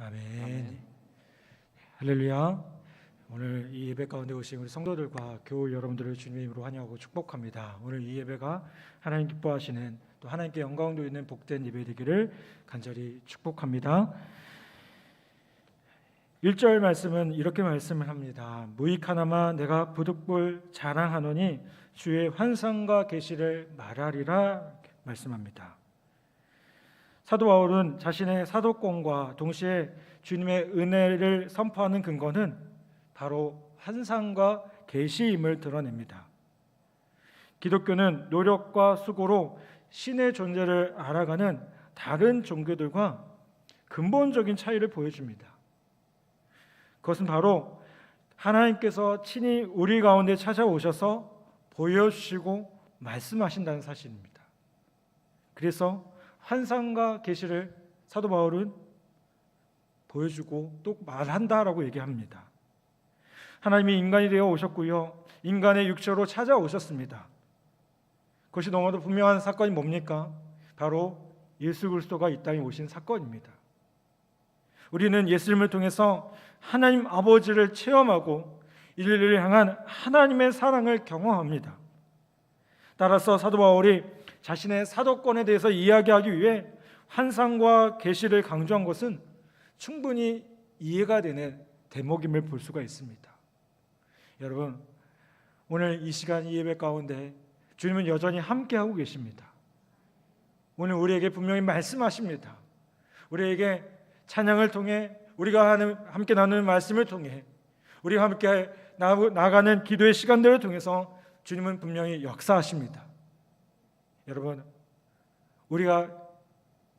아멘. 할렐루야. 오늘 이 예배 가운데 오신 우리 성도들과 교우 여러분들을 주님의 이름으로 환영하고 축복합니다. 오늘 이 예배가 하나님 기뻐하시는 또 하나님께 영광도 있는 복된 예배 되기를 간절히 축복합니다. 1절 말씀은 이렇게 말씀을 합니다. 무익하나마 내가 부득불 자랑하노니 주의 환상과 계시를 말하리라 말씀합니다. 사도 바울은 자신의 사도권과 동시에 주님의 은혜를 선포하는 근거는 바로 환상과 계시임을 드러냅니다. 기독교는 노력과 수고로 신의 존재를 알아가는 다른 종교들과 근본적인 차이를 보여줍니다. 그것은 바로 하나님께서 친히 우리 가운데 찾아오셔서 보여주시고 말씀하신다는 사실입니다. 그래서 환상과 계시를 사도 바울은 보여주고 또 말한다라고 얘기합니다. 하나님이 인간이 되어 오셨고요, 인간의 육체로 찾아오셨습니다. 그것이 너무나도 분명한 사건이 뭡니까? 바로 예수 그리스도가 이 땅에 오신 사건입니다. 우리는 예수님을 통해서 하나님 아버지를 체험하고 인류를 향한 하나님의 사랑을 경험합니다. 따라서 사도 바울이 자신의 사도권에 대해서 이야기하기 위해 환상과 계시를 강조한 것은 충분히 이해가 되는 대목임을 볼 수가 있습니다. 여러분, 오늘 이 시간 이 예배 가운데 주님은 여전히 함께하고 계십니다. 오늘 우리에게 분명히 말씀하십니다. 우리에게 찬양을 통해, 우리가 함께 나누는 말씀을 통해, 우리가 함께 나가는 기도의 시간들을 통해서 주님은 분명히 역사하십니다. 여러분, 우리가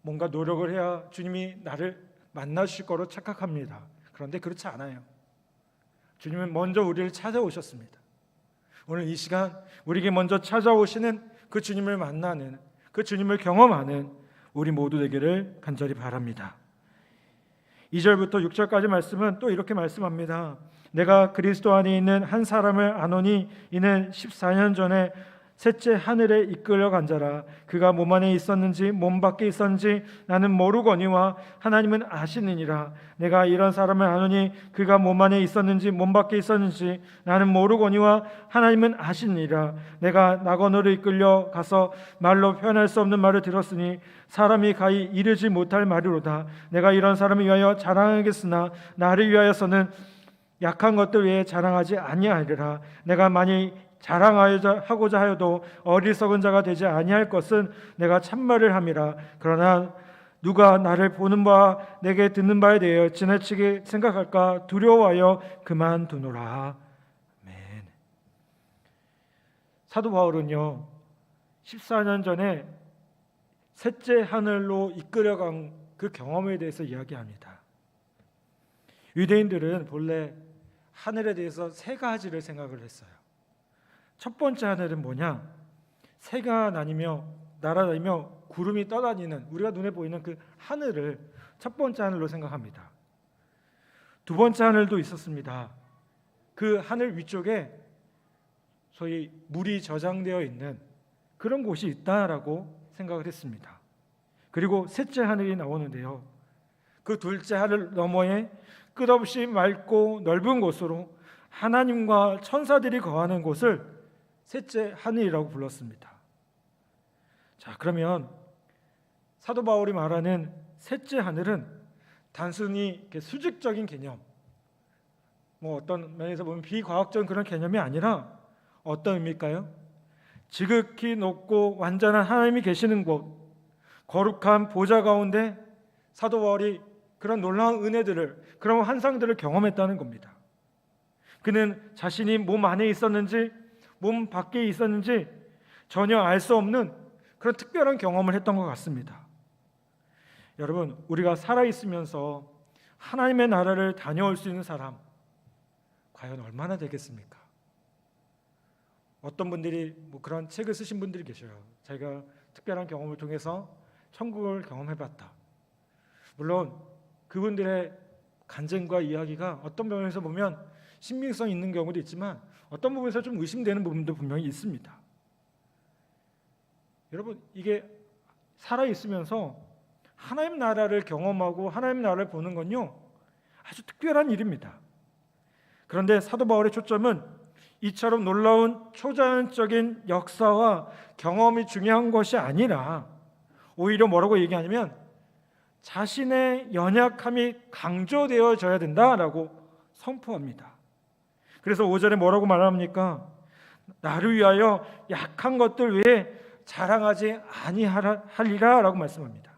뭔가 노력을 해야 주님이 나를 만나주실 거로 착각합니다. 그런데 그렇지 않아요. 주님은 먼저 우리를 찾아오셨습니다. 오늘 이 시간 우리에게 먼저 찾아오시는 그 주님을 만나는, 그 주님을 경험하는 우리 모두 되기를 간절히 바랍니다. 2절부터 6절까지 말씀은 또 이렇게 말씀합니다. 내가 그리스도 안에 있는 한 사람을 아노니 이는 14년 전에 셋째 하늘에 이끌려간 자라. 그가 몸 안에 있었는지 몸 밖에 있었는지 나는 모르거니와 하나님은 아시느니라. 내가 이런 사람을 아노니 그가 몸 안에 있었는지 몸 밖에 있었는지 나는 모르거니와 하나님은 아시느니라. 내가 낙원으로 이끌려 가서 말로 표현할 수 없는 말을 들었으니 사람이 가히 이르지 못할 말이로다. 내가 이런 사람을 위하여 자랑하겠으나 나를 위하여서는 약한 것들 외에 자랑하지 아니하리라. 내가 만일 자랑하고자 하여도 어리석은 자가 되지 아니할 것은 내가 참말을 함이라. 그러나 누가 나를 보는 바 내게 듣는 바에 대하여 지나치게 생각할까 두려워하여 그만두노라. 아멘. 사도 바울은요, 14년 전에 셋째 하늘로 이끌어간 그 경험에 대해서 이야기합니다. 유대인들은 본래 하늘에 대해서 세 가지를 생각을 했어요. 첫 번째 하늘은 뭐냐? 새가 날아다니며 구름이 떠다니는, 우리가 눈에 보이는 그 하늘을 첫 번째 하늘로 생각합니다. 두 번째 하늘도 있었습니다. 그 하늘 위쪽에 소위 물이 저장되어 있는 그런 곳이 있다라고 생각을 했습니다. 그리고 셋째 하늘이 나오는데요, 그 둘째 하늘 너머에 끝없이 맑고 넓은 곳으로 하나님과 천사들이 거하는 곳을 셋째 하늘이라고 불렀습니다. 자, 그러면 사도 바울이 말하는 셋째 하늘은 단순히 이렇게 수직적인 개념, 어떤 면에서 보면 비과학적인 그런 개념이 아니라 어떤 의미일까요? 지극히 높고 완전한 하나님이 계시는 곳, 거룩한 보좌 가운데 사도 바울이 그런 놀라운 은혜들을, 그런 환상들을 경험했다는 겁니다. 그는 자신이 몸 안에 있었는지 몸 밖에 있었는지 전혀 알 수 없는 그런 특별한 경험을 했던 것 같습니다. 여러분, 우리가 살아있으면서 하나님의 나라를 다녀올 수 있는 사람 과연 얼마나 되겠습니까? 어떤 분들이 그런 책을 쓰신 분들이 계셔요. 자기가 특별한 경험을 통해서 천국을 경험해봤다. 물론 그분들의 간증과 이야기가 어떤 면에서 보면 신빙성 있는 경우도 있지만 어떤 부분에서 좀 의심되는 부분도 분명히 있습니다. 여러분, 이게 살아있으면서 하나님 나라를 경험하고 하나님 나라를 보는 건요, 아주 특별한 일입니다. 그런데 사도 바울의 초점은 이처럼 놀라운 초자연적인 역사와 경험이 중요한 것이 아니라 오히려 뭐라고 얘기하냐면 자신의 연약함이 강조되어져야 된다라고 선포합니다. 그래서 5절에 뭐라고 말합니까? 나를 위하여 약한 것들 외에 자랑하지 아니하리라 라고 말씀합니다.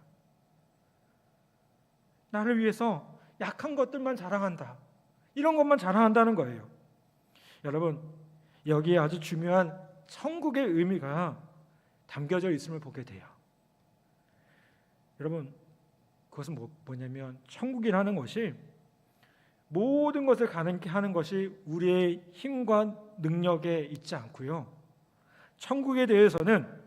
나를 위해서 약한 것들만 자랑한다, 이런 것만 자랑한다는 거예요. 여러분, 여기에 아주 중요한 천국의 의미가 담겨져 있음을 보게 돼요. 여러분, 그것은 뭐냐면 천국이라는 것이 모든 것을 가능케 하는 것이 우리의 힘과 능력에 있지 않고요, 천국에 대해서는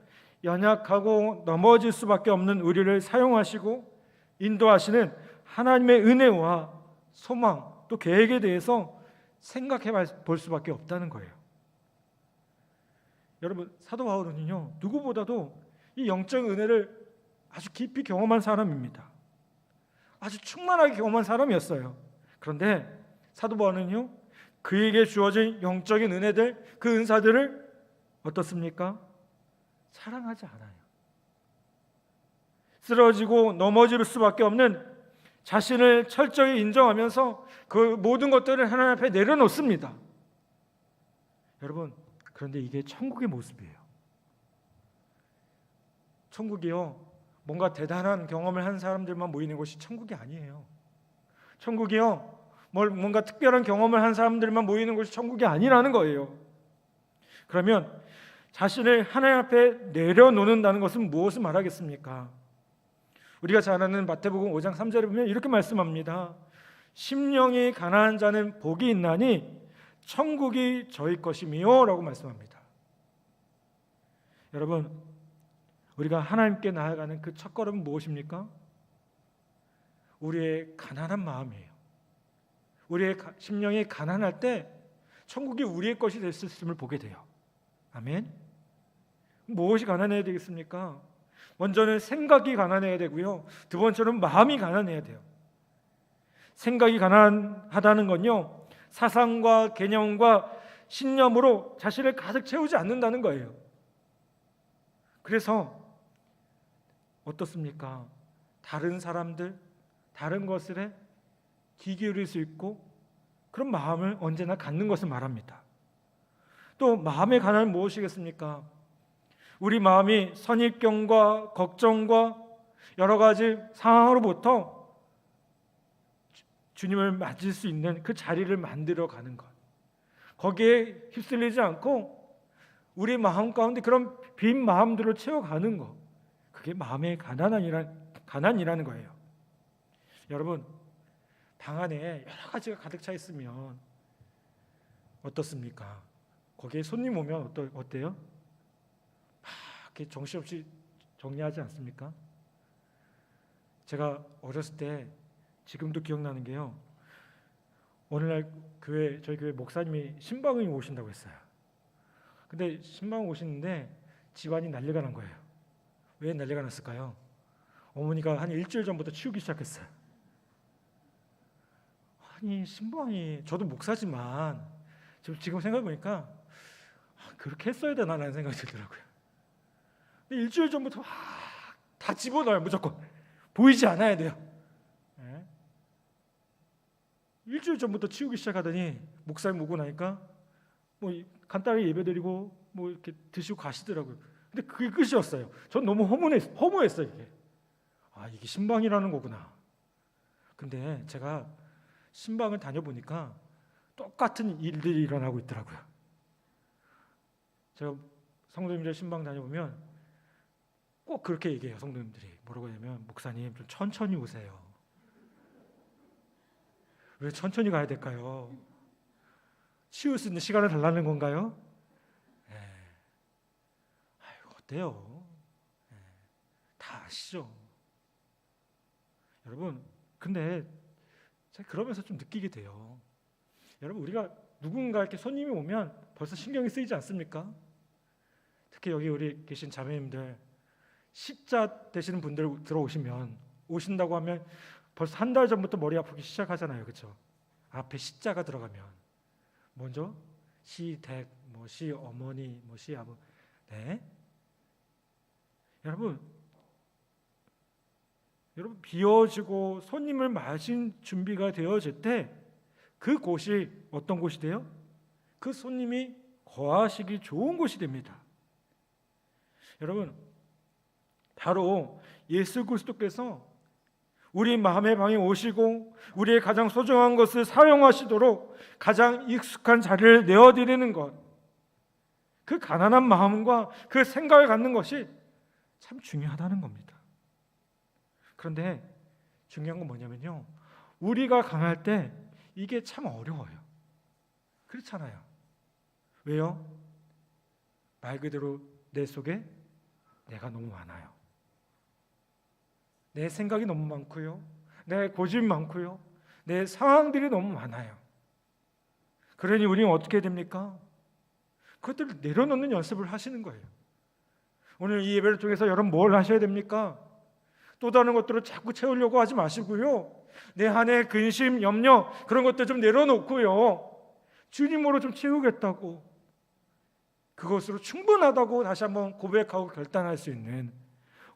연약하고 넘어질 수밖에 없는 우리를 사용하시고 인도하시는 하나님의 은혜와 소망, 또 계획에 대해서 생각해 볼 수밖에 없다는 거예요. 여러분, 사도 바울은요, 누구보다도 이 영적 은혜를 아주 깊이 경험한 사람입니다. 아주 충만하게 경험한 사람이었어요. 그런데 사도 바울은요, 그에게 주어진 영적인 은혜들, 그 은사들을 어떻습니까? 사랑하지 않아요. 쓰러지고 넘어질 수밖에 없는 자신을 철저히 인정하면서 그 모든 것들을 하나님 앞에 내려놓습니다. 여러분, 그런데 이게 천국의 모습이에요. 천국이요, 뭔가 대단한 경험을 한 사람들만 모이는 곳이 천국이 아니에요. 천국이요, 뭔가 특별한 경험을 한 사람들만 모이는 곳이 천국이 아니라는 거예요. 그러면 자신을 하나님 앞에 내려놓는다는 것은 무엇을 말하겠습니까? 우리가 잘 아는 마태복음 5장 3절에 보면 이렇게 말씀합니다. 심령이 가난한 자는 복이 있나니 천국이 저희 것이미요 라고 말씀합니다. 여러분, 우리가 하나님께 나아가는 그 첫걸음은 무엇입니까? 우리의 가난한 마음이에요. 우리의 심령이 가난할 때 천국이 우리의 것이 될 수 있음을 보게 돼요. 아멘. 무엇이 가난해야 되겠습니까? 먼저는 생각이 가난해야 되고요, 두 번째는 마음이 가난해야 돼요. 생각이 가난하다는 건요, 사상과 개념과 신념으로 자신을 가득 채우지 않는다는 거예요. 그래서 어떻습니까? 다른 사람들, 다른 것에 귀 기울일 수 있고 그런 마음을 언제나 갖는 것을 말합니다. 또 마음의 가난은 무엇이겠습니까? 우리 마음이 선입견과 걱정과 여러 가지 상황으로부터 주님을 맞을 수 있는 그 자리를 만들어가는 것, 거기에 휩쓸리지 않고 우리 마음 가운데 그런 빈 마음들을 채워가는 것, 그게 마음의 가난이라는 거예요. 여러분, 방 안에 여러 가지가 가득 차 있으면 어떻습니까? 거기에 손님 오면 어때요? 이렇게 정신없이 정리하지 않습니까? 제가 어렸을 때 지금도 기억나는 게요, 어느 날 저희 교회 목사님이 신방이 오신다고 했어요. 근데 신방 오시는데 집안이 난리가 난 거예요. 왜 난리가 났을까요? 어머니가 한 일주일 전부터 치우기 시작했어요. 아니, 신방이, 저도 목사지만 지금 생각해보니까 그렇게 했어야 되나라는 생각이 들더라고요. 근데 일주일 전부터 다 집어넣어요. 무조건 보이지 않아야 돼요. 네? 일주일 전부터 치우기 시작하더니 목사님 오고 나니까 뭐 간단하게 예배드리고 뭐 이렇게 드시고 가시더라고요. 근데 그게 끝이었어요. 전 너무 허무했어요. 이게 신방이라는 거구나. 근데 제가 신방을 다녀보니까 똑같은 일들이 일어나고 있더라고요. 제가 성도님들 신방 다녀보면 꼭 그렇게 얘기해요. 성도님들이 뭐라고 하냐면, 목사님 좀 천천히 오세요. 왜 천천히 가야 될까요? 치울 수 있는 시간을 달라는 건가요? 어때요? 다 아시죠? 여러분, 근데 제가 그러면서 좀 느끼게 돼요. 여러분, 우리가 누군가 이렇게 손님이 오면 벌써 신경이 쓰이지 않습니까? 특히 여기 우리 계신 자매님들, 십자 되시는 분들 들어오시면 오신다고 하면 벌써 한 달 전부터 머리 아프기 시작하잖아요. 그렇죠? 앞에 시자가 들어가면 먼저 시댁, 뭐 시어머니, 뭐 시아버. 네. 여러분 비워지고 손님을 맞은 준비가 되어질 때 그 곳이 어떤 곳이 돼요? 그 손님이 거하시기 좋은 곳이 됩니다. 여러분, 바로 예수 그리스도께서 우리 마음의 방에 오시고 우리의 가장 소중한 것을 사용하시도록 가장 익숙한 자리를 내어드리는 것, 그 가난한 마음과 그 생각을 갖는 것이 참 중요하다는 겁니다. 그런데 중요한 건 뭐냐면요, 우리가 강할 때 이게 참 어려워요. 그렇잖아요. 왜요? 말 그대로 내 속에 내가 너무 많아요. 내 생각이 너무 많고요, 내 고집이 많고요, 내 상황들이 너무 많아요. 그러니 우리는 어떻게 됩니까? 그것들을 내려놓는 연습을 하시는 거예요. 오늘 이 예배를 통해서 여러분 뭘 하셔야 됩니까? 또 다른 것들을 자꾸 채우려고 하지 마시고요, 내 안에 근심, 염려 그런 것들 좀 내려놓고요, 주님으로 좀 채우겠다고, 그것으로 충분하다고 다시 한번 고백하고 결단할 수 있는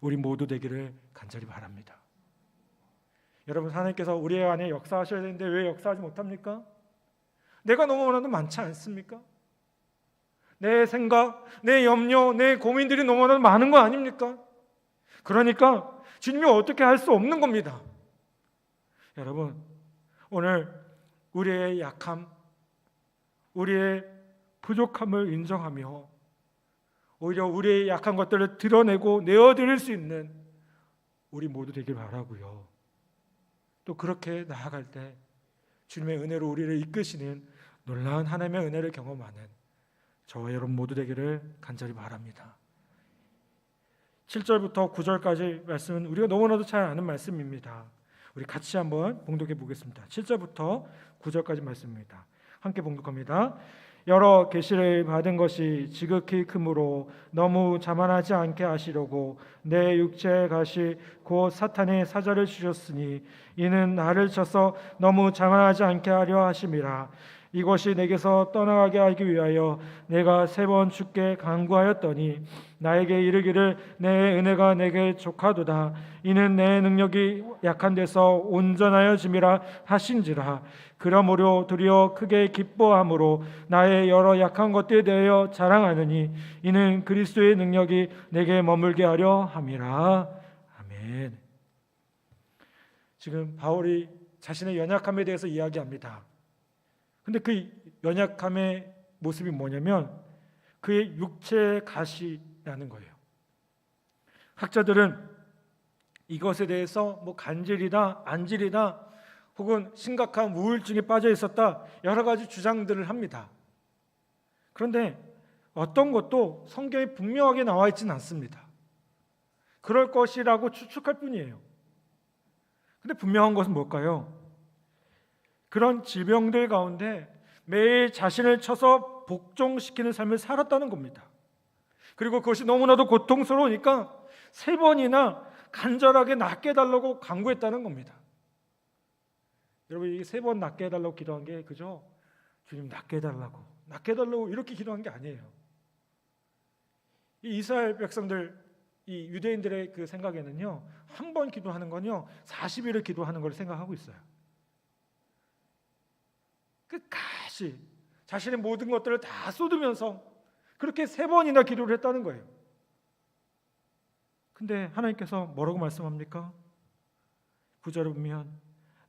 우리 모두 되기를 간절히 바랍니다. 여러분, 하나님께서 우리 안에 역사하셔야 되는데 왜 역사하지 못합니까? 내가 너무나도 많지 않습니까? 내 생각, 내 염려, 내 고민들이 너무나도 많은 거 아닙니까? 그러니까 주님이 어떻게 할 수 없는 겁니다. 여러분, 오늘 우리의 약함, 우리의 부족함을 인정하며 오히려 우리의 약한 것들을 드러내고 내어드릴 수 있는 우리 모두 되길 바라고요. 또 그렇게 나아갈 때 주님의 은혜로 우리를 이끄시는 놀라운 하나님의 은혜를 경험하는 저와 여러분 모두 되기를 간절히 바랍니다. 7절부터 9절까지 말씀은 우리가 너무나도 잘 아는 말씀입니다. 우리 같이 한번 봉독해 보겠습니다. 7절부터 9절까지 말씀입니다. 함께 봉독합니다. 여러 계시를 받은 것이 지극히 크므로 너무 자만하지 않게 하시려고 내 육체의 가시 곧 사탄의 사자를 주셨으니 이는 나를 쳐서 너무 자만하지 않게 하려 하심이라. 이것이 내게서 떠나가게 하기 위하여 내가 3번 주께 간구하였더니 나에게 이르기를 내 은혜가 내게 족하도다. 이는 내 능력이 약한 데서 온전하여짐이라 하신지라. 그러므로 도리어 크게 기뻐함으로 나의 여러 약한 것들에 대하여 자랑하느니 이는 그리스도의 능력이 내게 머물게 하려 함이라. 아멘. 지금 바울이 자신의 연약함에 대해서 이야기합니다. 근데 그 연약함의 모습이 뭐냐면 그의 육체의 가시라는 거예요. 학자들은 이것에 대해서 뭐 간질이다, 안질이다, 혹은 심각한 우울증에 빠져 있었다, 여러 가지 주장들을 합니다. 그런데 어떤 것도 성경에 분명하게 나와 있지는 않습니다. 그럴 것이라고 추측할 뿐이에요. 근데 분명한 것은 뭘까요? 그런 질병들 가운데 매일 자신을 쳐서 복종시키는 삶을 살았다는 겁니다. 그리고 그것이 너무나도 고통스러우니까 3번이나 간절하게 낫게 해달라고 간구했다는 겁니다. 여러분, 이 3번 낫게 해달라고 기도한 게 그죠? 주님 낫게 해달라고, 낫게 해달라고 이렇게 기도한 게 아니에요. 이 이스라엘 백성들, 이 유대인들의 그 생각에는요, 한 번 기도하는 건요 40일을 기도하는 걸 생각하고 있어요. 끝까지 자신의 모든 것들을 다 쏟으면서 그렇게 3번이나 기도를 했다는 거예요. 근데 하나님께서 뭐라고 말씀합니까? 9절에 보면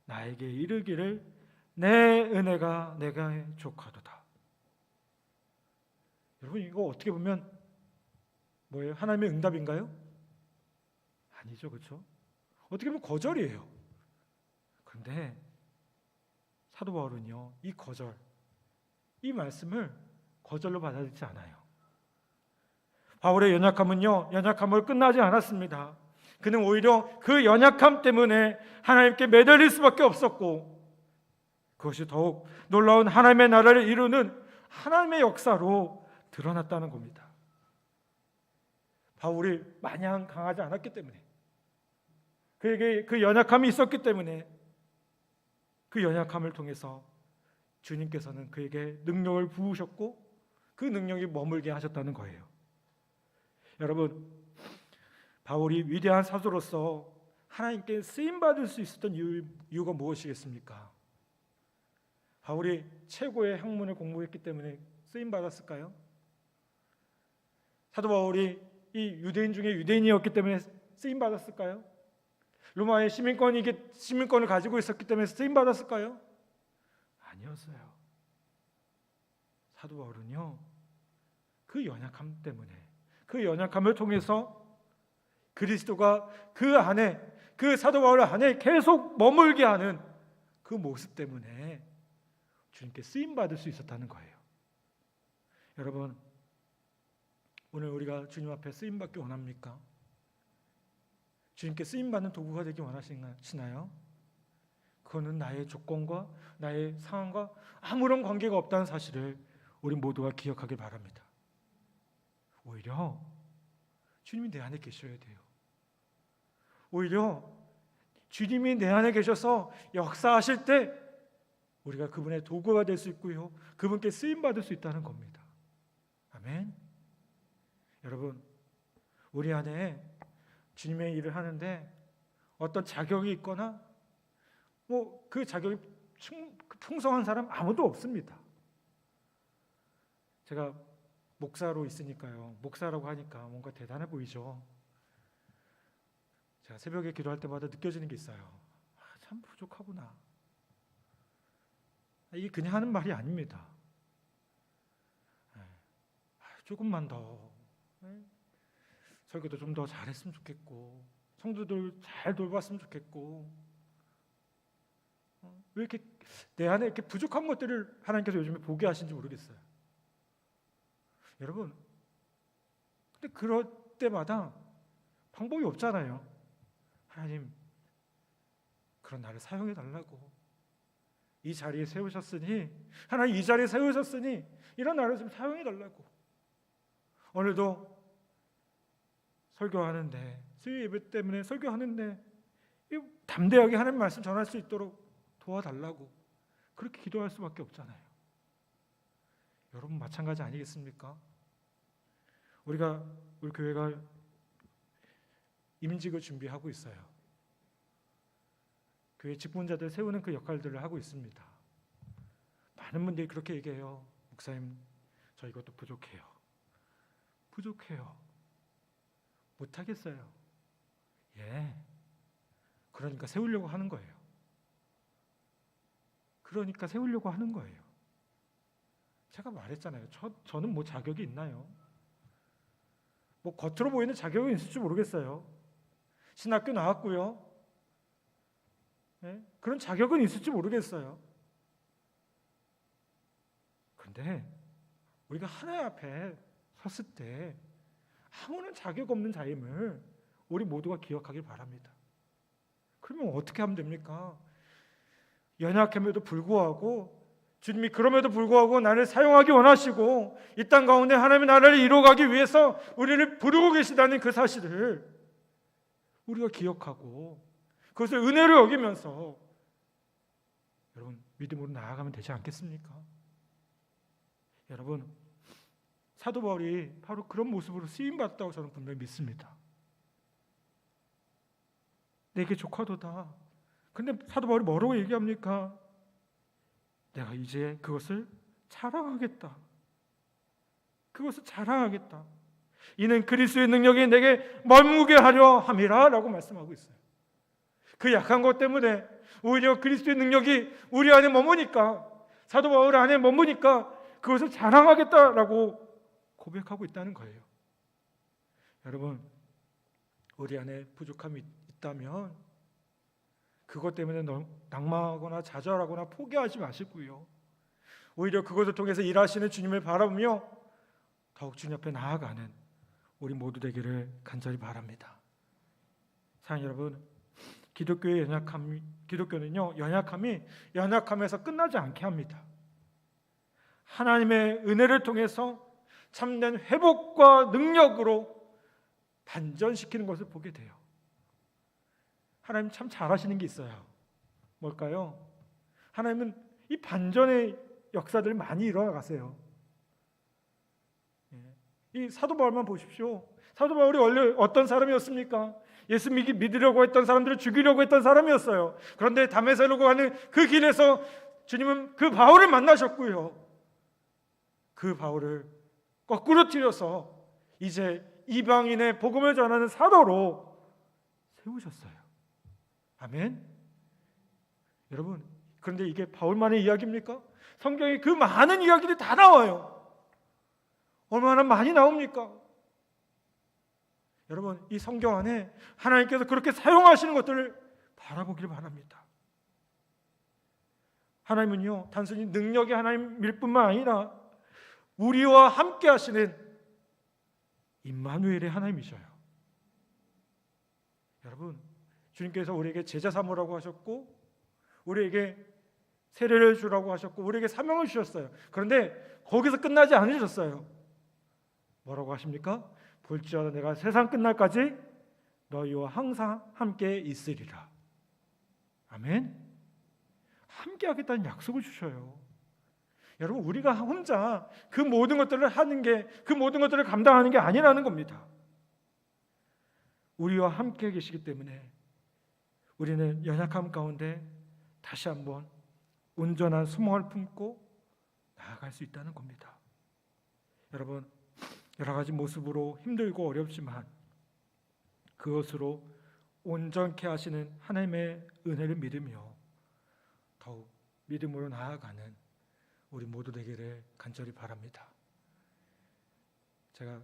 나에게 이르기를 내 은혜가 내가 족하도다. 여러분, 이거 어떻게 보면 뭐예요? 하나님의 응답인가요? 아니죠, 그렇죠? 어떻게 보면 거절이에요. 그런데 사도 바울은요, 이 거절, 이 말씀을 거절로 받아들이지 않아요. 바울의 연약함은요, 연약함으로 끝나지 않았습니다. 그는 오히려 그 연약함 때문에 하나님께 매달릴 수밖에 없었고, 그것이 더욱 놀라운 하나님의 나라를 이루는 하나님의 역사로 드러났다는 겁니다. 바울이 마냥 강하지 않았기 때문에, 그에게 그 연약함이 있었기 때문에 그 연약함을 통해서 주님께서는 그에게 능력을 부으셨고 그 능력이 머물게 하셨다는 거예요. 여러분, 바울이 위대한 사도로서 하나님께 쓰임받을 수 있었던 이유가 무엇이겠습니까? 바울이 최고의 학문을 공부했기 때문에 쓰임받았을까요? 사도 바울이 이 유대인 중에 유대인이었기 때문에 쓰임받았을까요? 로마의 시민권을 가지고 있었기 때문에 쓰임받았을까요? 아니었어요. 사도 바울은요, 그 연약함 때문에, 그 연약함을 통해서 그리스도가 그 안에, 그 사도 바울 안에 계속 머물게 하는 그 모습 때문에 주님께 쓰임받을 수 있었다는 거예요. 여러분, 오늘 우리가 주님 앞에 쓰임받기 원합니까? 주님께 쓰임받는 도구가 되기 원하시나요? 그거는 나의 조건과 나의 상황과 아무런 관계가 없다는 사실을 우리 모두가 기억하길 바랍니다. 오히려 주님이 내 안에 계셔야 돼요. 오히려 주님이 내 안에 계셔서 역사하실 때 우리가 그분의 도구가 될 수 있고요, 그분께 쓰임받을 수 있다는 겁니다. 아멘. 여러분, 우리 안에 주님의 일을 하는데 어떤 자격이 있거나 그 자격이 풍성한 사람 아무도 없습니다. 제가 목사로 있으니까요, 목사라고 하니까 뭔가 대단해 보이죠. 제가 새벽에 기도할 때마다 느껴지는 게 있어요. 참 부족하구나. 이게 그냥 하는 말이 아닙니다. 조금만 더 설교도 좀 더 잘했으면 좋겠고, 성도들 잘 돌봤으면 좋겠고, 왜 이렇게 내 안에 이렇게 부족한 것들을 하나님께서 요즘에 보게 하신지 모르겠어요. 여러분, 근데 그럴 때마다 방법이 없잖아요. 하나님, 그런 나를 사용해 달라고. 이 자리에 세우셨으니, 하나님 이 자리에 세우셨으니 이런 나를 좀 사용해 달라고. 오늘도 설교하는데, 수요 예배 때문에 설교하는데 담대하게 하나님 말씀 전할 수 있도록 도와달라고 그렇게 기도할 수밖에 없잖아요. 여러분 마찬가지 아니겠습니까? 우리 교회가 임직을 준비하고 있어요. 교회 직분자들 세우는 그 역할들을 하고 있습니다. 많은 분들이 그렇게 얘기해요. 목사님, 저 이것도 부족해요. 못하겠어요. 예. 그러니까 세우려고 하는 거예요. 제가 말했잖아요. 저는 뭐 자격이 있나요? 뭐 겉으로 보이는 자격은 있을지 모르겠어요. 신학교 나왔고요. 네? 그런 자격은 있을지 모르겠어요. 그런데 우리가 하나님 앞에 섰을 때 아무런 자격 없는 자임을 우리 모두가 기억하길 바랍니다. 그러면 어떻게 하면 됩니까? 연약함에도 불구하고 주님이 그럼에도 불구하고 나를 사용하기 원하시고 이 땅 가운데 하나님의 나라를 이루어가기 위해서 우리를 부르고 계시다는 그 사실을 우리가 기억하고 그것을 은혜로 여기면서 여러분 믿음으로 나아가면 되지 않겠습니까? 여러분, 사도 바울이 바로 그런 모습으로 쓰임받았다고 저는 분명히 믿습니다. 내게 조카도다. 근데 사도 바울이 뭐라고 얘기합니까? 내가 이제 그것을 자랑하겠다. 이는 그리스도의 능력이 내게 머무게 하려 함이라 라고 말씀하고 있어요. 그 약한 것 때문에 오히려 그리스도의 능력이 우리 안에 머무니까, 사도 바울 안에 머무니까 그것을 자랑하겠다라고 고백하고 있다는 거예요. 여러분, 우리 안에 부족함이 있다면 그것 때문에 낙망하거나 좌절하거나 포기하지 마시고요. 오히려 그것을 통해서 일하시는 주님을 바라보며 더욱 주님 앞에 나아가는 우리 모두 되기를 간절히 바랍니다. 사랑하는 여러분, 기독교는요, 연약함이 연약함에서 끝나지 않게 합니다. 하나님의 은혜를 통해서 참된 회복과 능력으로 반전시키는 것을 보게 돼요. 하나님 참 잘하시는 게 있어요. 뭘까요? 하나님은 이 반전의 역사들을 많이 일어나가세요. 이 사도 바울만 보십시오. 사도 바울이 원래 어떤 사람이었습니까? 예수 믿으려고 했던 사람들을 죽이려고 했던 사람이었어요. 그런데 다메섹으로 가는 그 길에서 주님은 그 바울을 만나셨고요. 그 바울을 거꾸로 틀어서 이제 이방인의 복음을 전하는 사도로 세우셨어요. 아멘. 여러분, 그런데 이게 바울만의 이야기입니까? 성경에 그 많은 이야기들이 다 나와요. 얼마나 많이 나옵니까? 여러분, 이 성경 안에 하나님께서 그렇게 사용하시는 것들을 바라보기를 바랍니다. 하나님은요, 단순히 능력의 하나님일 뿐만 아니라 우리와 함께 하시는 임마누엘의 하나님이셔요. 여러분, 주님께서 우리에게 제자 삼으라고 하셨고, 우리에게 세례를 주라고 하셨고, 우리에게 사명을 주셨어요. 그런데 거기서 끝나지 않으셨어요. 뭐라고 하십니까? 볼지어다 내가 세상 끝날까지 너희와 항상 함께 있으리라. 아멘. 함께 하겠다는 약속을 주셔요. 여러분, 우리가 혼자 그 모든 것들을 하는 게, 그 모든 것들을 감당하는 게 아니라는 겁니다. 우리와 함께 계시기 때문에 우리는 연약함 가운데 다시 한번 온전한 소망을 품고 나아갈 수 있다는 겁니다. 여러분, 여러 가지 모습으로 힘들고 어렵지만 그것으로 온전케 하시는 하나님의 은혜를 믿으며 더욱 믿음으로 나아가는 우리 모두 되기를 간절히 바랍니다. 제가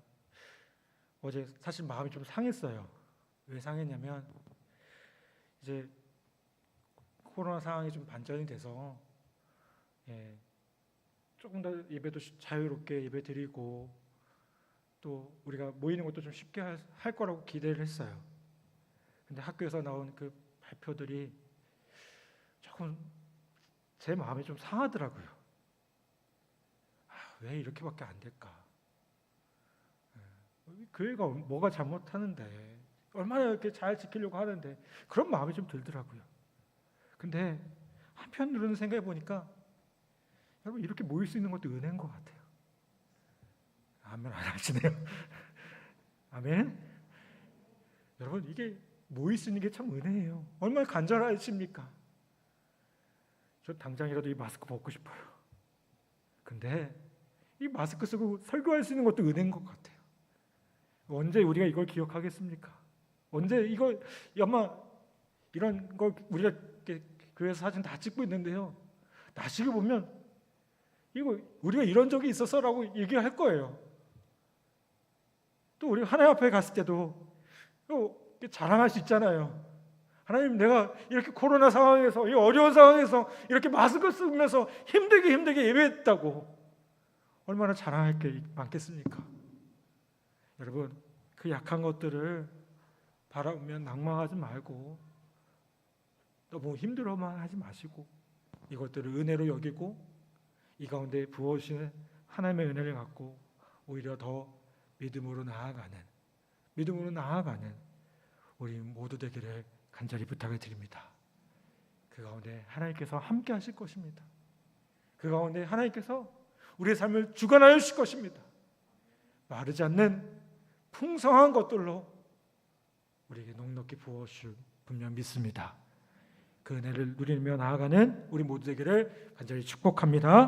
어제 사실 마음이 좀 상했어요. 왜 상했냐면 이제 코로나 상황이 좀 반전이 돼서 조금 더 예배도 자유롭게 예배 드리고 또 우리가 모이는 것도 좀 쉽게 할 거라고 기대를 했어요. 근데 학교에서 나온 그 발표들이 조금 제 마음이 좀 상하더라고요. 왜 이렇게밖에 안 될까? 교회가 뭐가 잘못하는데, 얼마나 이렇게 잘 지키려고 하는데, 그런 마음이 좀 들더라고요. 근데 한편으로는 생각해 보니까 여러분, 이렇게 모일 수 있는 것도 은혜인 것 같아요. 아멘 안 하시네요. 아멘. 여러분, 이게 모일 수 있는 게 참 은혜예요. 얼마나 간절하십니까? 저 당장이라도 이 마스크 벗고 싶어요. 근데 이 마스크 쓰고 설교할 수 있는 것도 은혜인 것 같아요. 언제 우리가 이걸 기억하겠습니까? 언제 이거 아마 이런 거 우리가 교회에서 사진 다 찍고 있는데요. 나중에 보면 이거 우리가 이런 적이 있었어라고 얘기할 거예요. 또 우리 하나님 앞에 갔을 때도 자랑할 수 있잖아요. 하나님, 내가 이렇게 코로나 상황에서, 이 어려운 상황에서 이렇게 마스크 쓰면서 힘들게 예배했다고 얼마나 자랑할 게 많겠습니까? 여러분, 그 약한 것들을 바라보면 낭망하지 말고 너무 힘들어만 하지 마시고 이것들을 은혜로 여기고 이 가운데 부어주시는 하나님의 은혜를 갖고 오히려 더 믿음으로 나아가는 우리 모두 되기를 간절히 부탁을 드립니다. 그 가운데 하나님께서 함께 하실 것입니다. 그 가운데 하나님께서 우리의 삶을 주관하여 주실 것입니다. 마르지 않는 풍성한 것들로 우리에게 넉넉히 부어주실 분명 믿습니다. 그 은혜를 누리며 나아가는 우리 모두 되기를 간절히 축복합니다.